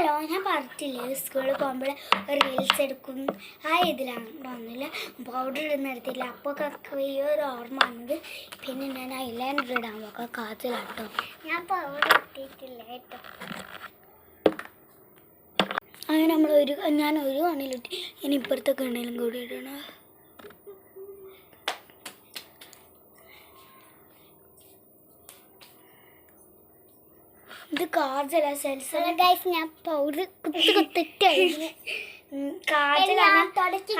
എന്താണോ ഞാൻ പറഞ്ഞില്ലേ സ്കൂളിൽ പോകുമ്പോൾ റീൽസ് എടുക്കും ആ ഇതിലാണ് വന്നില്ല പൗഡർ ഇടുന്ന എടുത്തില്ല അപ്പോൾ ഈ ഒരു ഓർമ്മ വന്നത്. പിന്നെ ഞാൻ ഐലൈനർ ഇടാമൊക്കെ കാത്തിലാട്ടോ. ഞാൻ പൗഡർ ഇട്ടിട്ടില്ല കേട്ടോ. അങ്ങനെ ഞാൻ ഒരു കണ്ണിലിട്ട് ഇനി ഇപ്പുറത്തെ കണ്ണിലും കൂടി ഇടണം. ഇത് കാജല സെൽസ് ഗൈസ്. ഞാൻ പൗഡർ കുത്തിട്ടായിരുന്നു. കാജലാണ്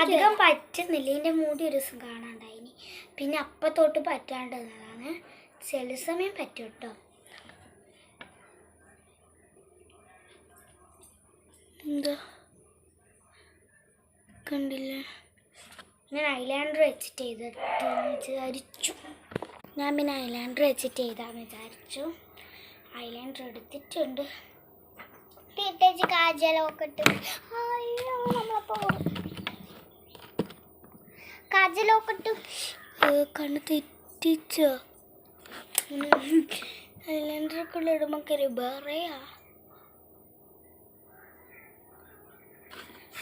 അധികം പറ്റുന്നില്ല. ഇതിൻ്റെ മൂടി ഒരു ദിവസം കാണാണ്ടായിനി. പിന്നെ അപ്പത്തൊട്ട് പറ്റാണ്ടതാണ്. ചില സമയം പറ്റും കേട്ടോ. എന്താ കണ്ടില്ലേ? ഞാൻ ഐലൈനർ വെച്ചിട്ട് ചെയ്തെന്ന് വിചാരിച്ചു. ഞാൻ പിന്നെ ഐലൈനർ വെച്ചിട്ട് ചെയ്താന്ന് വിചാരിച്ചു. ഐലൈനർ എടുത്തിട്ടുണ്ട്. പ്രത്യേകിച്ച് കാജലൊക്കെ ഇട്ട് കാജലൊക്കെ ഇട്ട് കണ്ണ് തെറ്റിച്ചോ. ഐലൈനറൊക്കെ ഇടുമ്പോൾ കയറി പറയാ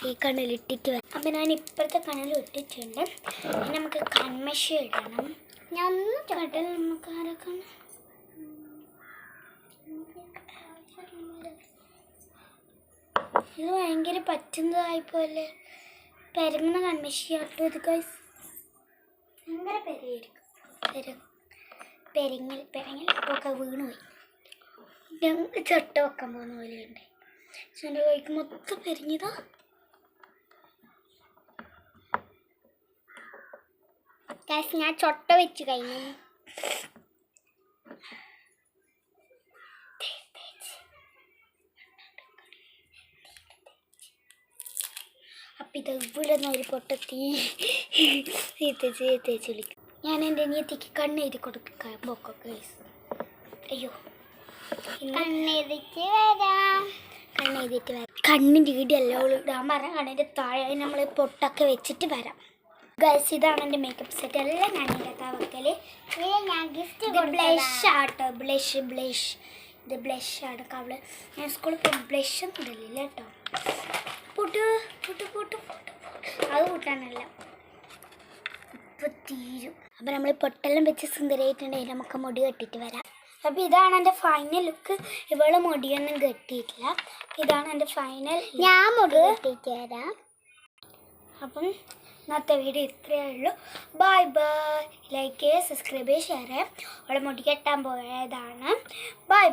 ഈ കണ്ണിലിട്ടിട്ട് വരാം. അപ്പം ഞാൻ ഇപ്പോഴത്തെ കണ്ണിൽ ഇട്ടിട്ടുണ്ട്. ഇനി നമുക്ക് കൺമഷ ഇടണം. ഞാൻ ഒന്ന് കടൽ നമുക്ക് ആരൊക്കെയാണ് ഇത് ഭയങ്കര പറ്റുന്നതായിപ്പോലെ പെരങ്ങുന്ന കൺമഷിയാട്ടോ ഇത് ഗൈസ്. ഭയങ്കര പെരയായിരിക്കും. പെരങ്ങൽ ഒക്കെ വീണുപോയി. ചട്ട വെക്കാൻ പോകുന്ന പോലെ ഉണ്ട്. എൻ്റെ കൈക്ക് മൊത്തം പെരിഞ്ഞതാ. ഞാൻ ചൊട്ട വെച്ച് കഴിഞ്ഞു. അപ്പം ഇത് ഇവിടെ നിന്ന് ഒരു പൊട്ടത്തി തേച്ച് വിളിക്കും. ഞാൻ എൻ്റെ അനിയത്തിക്ക് കണ്ണെഴുതി കൊടുക്കാൻ പോക്കൊക്കെ. അയ്യോ കണ്ണെഴുതിട്ട് വരാം. കണ്ണിൻ്റെ ഇടിയല്ല ഇടാൻ പറഞ്ഞ കണ്ണിൻ്റെ താഴെ നമ്മൾ പൊട്ടൊക്കെ വെച്ചിട്ട് വരാം. ഗൈസ് ഇതാണ് എൻ്റെ മേക്കപ്പ് സെറ്റ്. എല്ലാം ഞാൻ ഇതിനകത്താ വെക്കൽ. ഞാൻ ഗിഫ്റ്റ് ബ്ലഷ് ആട്ടോ. ബ്ലഷ് ഇത് ബ്ലഷാണ്. കവള് ഞാൻ സ്കൂളിൽ പോയി ബ്ലഷ് ഒന്നും ഇടലില്ല കേട്ടോ. പൊട്ട് അത് കൂട്ടാനല്ല ഇപ്പം തീരും. അപ്പം നമ്മൾ പൊട്ടെല്ലാം വെച്ച് സുന്ദരമായിട്ടുണ്ടെങ്കിൽ നമുക്ക് മുടി കെട്ടിയിട്ട് വരാം. അപ്പം ഇതാണ് എൻ്റെ ഫൈനൽ ലുക്ക്. ഇവള് മുടിയൊന്നും കെട്ടിയിട്ടില്ല. ഇതാണ് എൻ്റെ ഫൈനൽ. ഞാൻ മുടി കെട്ടിയിട്ട് വരാം. അപ്പം ഇന്നത്തെ വീഡിയോ ഇത്രയേ ഉള്ളൂ. ബൈ ലൈക്ക് ചെയ്യുക, സബ്സ്ക്രൈബ് ചെയ്യുക, ഷെയർ ചെയ്യുക. അവളെ മുടി കെട്ടാൻ പോയതാണ്. ബൈ